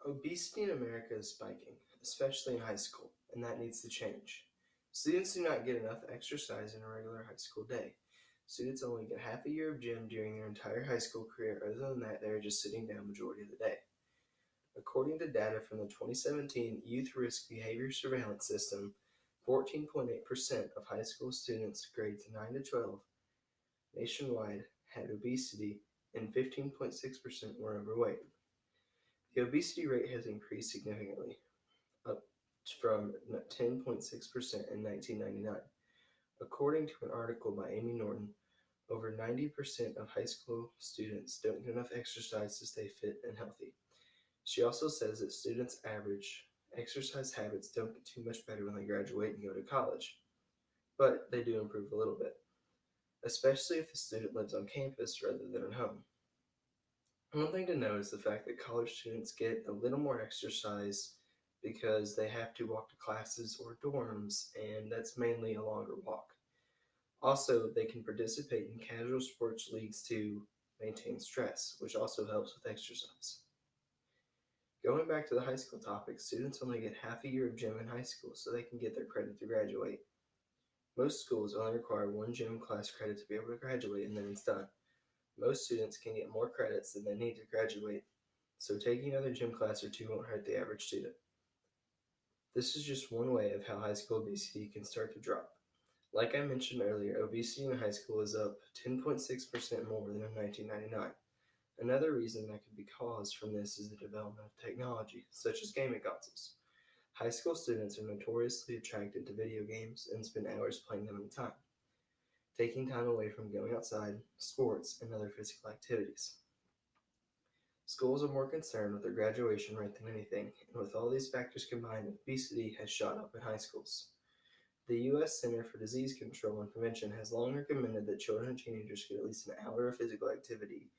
Obesity in America is spiking, especially in high school, and that needs to change. Students do not get enough exercise in a regular high school day. Students only get half a year of gym during their entire high school career. Other than that, they are just sitting down majority of the day. According to data from the 2017 Youth Risk Behavior Surveillance System, 14.8% of high school students grades 9 to 12 nationwide had obesity and 15.6% were overweight. The obesity rate has increased significantly, up from 10.6% in 1999. According to an article by Amy Norton, over 90% of high school students don't get enough exercise to stay fit and healthy. She also says that students' average exercise habits don't get too much better when they graduate and go to college, but they do improve a little bit, especially if the student lives on campus rather than at home. One thing to note is the fact that college students get a little more exercise because they have to walk to classes or dorms, and that's mainly a longer walk. Also, they can participate in casual sports leagues to maintain stress, which also helps with exercise. Going back to the high school topic, students only get half a year of gym in high school so they can get their credit to graduate. Most schools only require one gym class credit to be able to graduate and then it's done. Most students can get more credits than they need to graduate, so taking another gym class or two won't hurt the average student. This is just one way of how high school obesity can start to drop. Like I mentioned earlier, obesity in high school is up 10.6% more than in 1999. Another reason that could be caused from this is the development of technology, such as gaming consoles. High school students are notoriously attracted to video games and spend hours playing them at a time, taking time away from going outside, sports, and other physical activities. Schools are more concerned with their graduation rate than anything, and with all these factors combined, obesity has shot up in high schools. The U.S. Center for Disease Control and Prevention has long recommended that children and teenagers get at least an hour of physical activity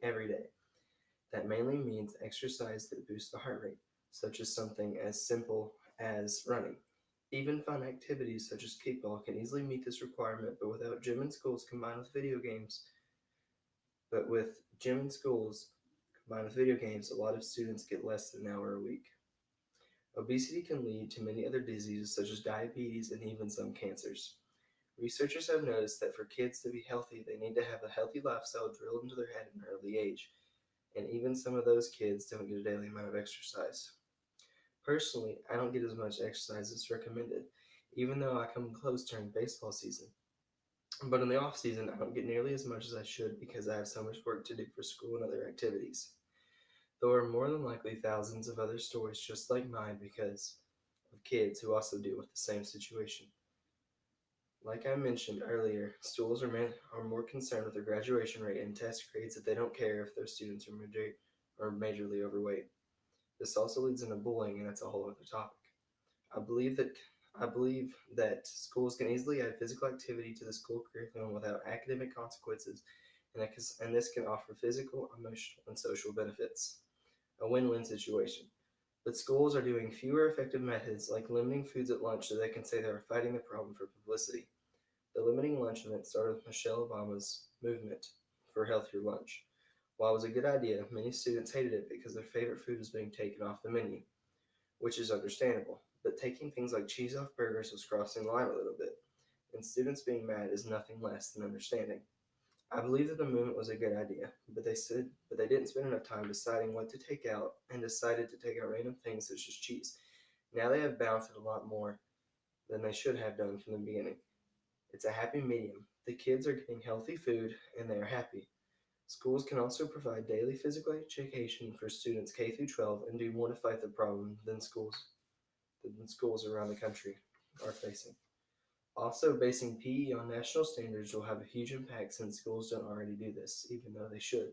every day. That mainly means exercise that boosts the heart rate, such as something as simple as running. Even fun activities such as kickball can easily meet this requirement, but without gym in schools combined with video games, but with gym in schools combined with video games, a lot of students get less than an hour a week. Obesity can lead to many other diseases such as diabetes and even some cancers. Researchers have noticed that for kids to be healthy, they need to have a healthy lifestyle drilled into their head at an early age, and even some of those kids don't get a daily amount of exercise. Personally, I don't get as much exercise as recommended, even though I come close during baseball season. But in the off season, I don't get nearly as much as I should because I have so much work to do for school and other activities. There are more than likely thousands of other stories just like mine because of kids who also deal with the same situation. Like I mentioned earlier, schools are more concerned with their graduation rate and test grades that they don't care if their students are majorly overweight. This also leads into bullying, and that's a whole other topic. I believe that I believe that schools can easily add physical activity to the school curriculum without academic consequences, and this can offer physical, emotional, and social benefits. A win-win situation. But schools are doing fewer effective methods like limiting foods at lunch so they can say they are fighting the problem for publicity. The limiting lunch event started with Michelle Obama's movement for healthier lunch. While it was a good idea, many students hated it because their favorite food was being taken off the menu, which is understandable. But taking things like cheese off burgers was crossing the line a little bit, and students being mad is nothing less than understanding. I believe that the movement was a good idea, but they didn't spend enough time deciding what to take out and decided to take out random things such as cheese. Now they have balanced it a lot more than they should have done from the beginning. It's a happy medium. The kids are getting healthy food and they are happy. Schools can also provide daily physical education for students K through 12 and do more to fight the problem than schools around the country are facing. Also, basing PE on national standards will have a huge impact since schools don't already do this, even though they should.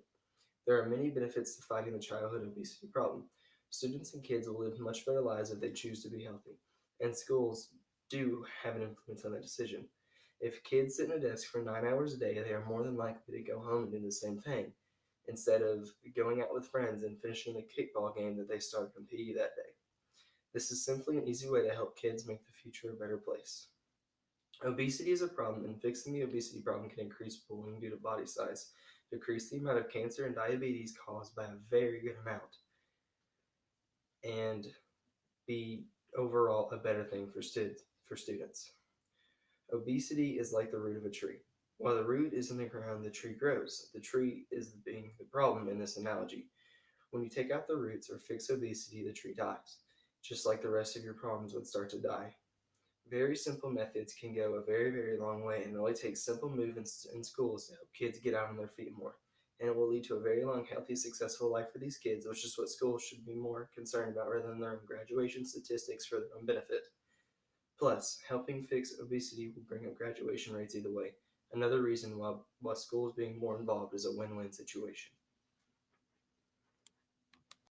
There are many benefits to fighting the childhood obesity problem. Students and kids will live much better lives if they choose to be healthy, and schools do have an influence on that decision. If kids sit in a desk for 9 hours a day, they are more than likely to go home and do the same thing, instead of going out with friends and finishing the kickball game that they started in PE that day. This is simply an easy way to help kids make the future a better place. Obesity is a problem, and fixing the obesity problem can increase bullying due to body size, decrease the amount of cancer and diabetes caused by a very good amount. and be overall a better thing for students. Obesity is like the root of a tree. While the root is in the ground, the tree grows. The tree is being the problem in this analogy. When you take out the roots or fix obesity, the tree dies, just like the rest of your problems would start to die. Very simple methods can go a very, very long way, and it only takes simple movements in schools to help kids get out on their feet more. And it will lead to a very long, healthy, successful life for these kids, which is what schools should be more concerned about rather than their own graduation statistics for their own benefit. Plus, helping fix obesity will bring up graduation rates either way. Another reason why schools being more involved is a win-win situation.